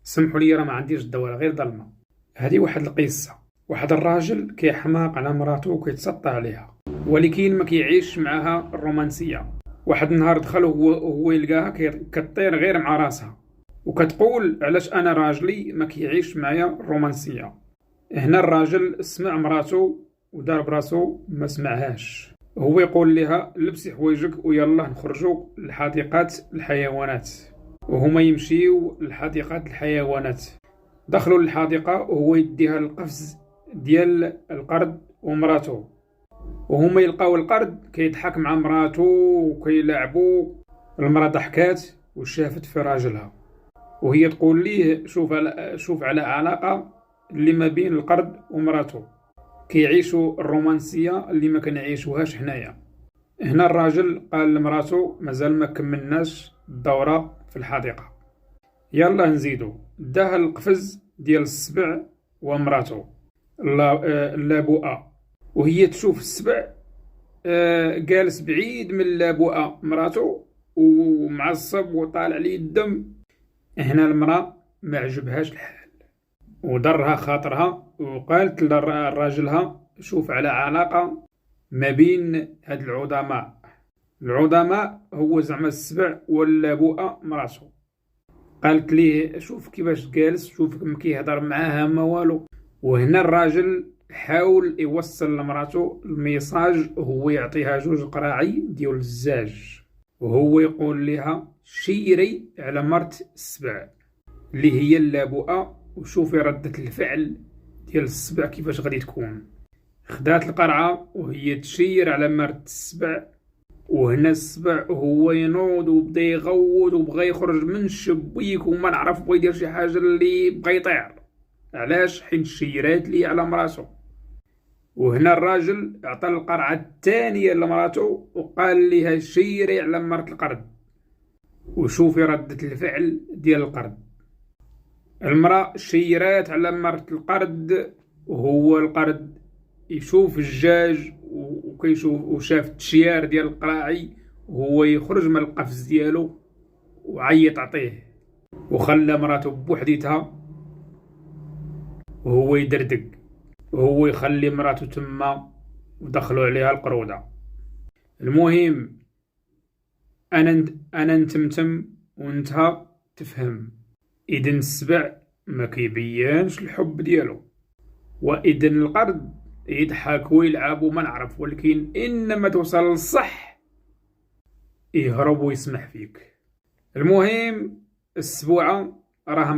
سمحوا لي راه ما عنديش الدواء غير ضلمه. هذه واحد القصه. واحد الراجل كيحماق على مراته وكيتسطى عليها، ولكن ما كيعيش معها الرومانسيه. واحد النهار دخل وهو يلقاها كطير غير مع راسها وكتقول علاش انا راجلي ما كيعيش معايا الرومانسيه. هنا الراجل سمع مراته ودار براسو ما سمعهاش. هو يقول لها لبسي حوايجك ويلا نخرجوا لحديقه الحيوانات، وهما يمشيو لحديقه الحيوانات. دخلوا للحديقه وهو يديها القفز ديال القرد ومراته، وهما يلقاو القرد كيضحك مع مراته وكيلعبوا. المراه ضحكات وشافت في راجلها، وهي تقول ليه شوف على علاقه اللي ما بين القرد ومراته، كيعيشوا الرومانسيه اللي ما كنعيشوهاش حنايا. هنا الراجل قال لمراته مازال ما كملناش الدوره في الحديقه، يلا نزيدو. داه القفز ديال السبع ومراته اللابؤه، وهي تشوف السبع جالس بعيد من اللابؤه مراته ومعصب وطالع ليه الدم. هنا المراه ما عجبهاش الحال وضرها خاطرها، وقالت لراجلها شوف على علاقه ما بين هاد العظماء هو زعما السبع واللابؤه مراته. قالت ليه شوف كيفاش جالس، شوف كيف كيهضر معاها ما والو. وهنا الراجل حاول يوصل لمراته الميساج، هو يعطيها جوج قراعي ديال الزاج، وهو يقول لها شيري على مرت السبع اللي هي اللابؤه وشوفي ردة الفعل ديال السبع كيفاش غادي تكون. خدات القرعه وهي تشير على مرت السبع، وهنا السبع هو ينوض وبدا يغوت وبغى يخرج من الشبيك وما نعرف بغى يدير شي حاجه اللي بغى يطير. علاش؟ حيت شيرات لي على مراسو. وهنا الراجل عطى القرعه الثانيه لمراتو وقال لها شيري على مرت القرد وشوفي ردة الفعل ديال القرد. المراه شيرات على مرت القرد، وهو القرد يشوف الدجاج وكيشوف وشاف التشيار ديال القراعي وهو يخرج من القفز ديالو وعيط عطيه، وخلى مراته بوحديتها وهو يدردق، وهو يخلي مراته تما ودخلوا عليها القروده. المهم انا نتمتم وانت تفهم. اذن السبع ما كيبينش الحب ديالو، واذن القرد يضحك ويلعب وما نعرف، ولكن انما توصل للصح يهرب ويسمح فيك. المهم السبوعه راها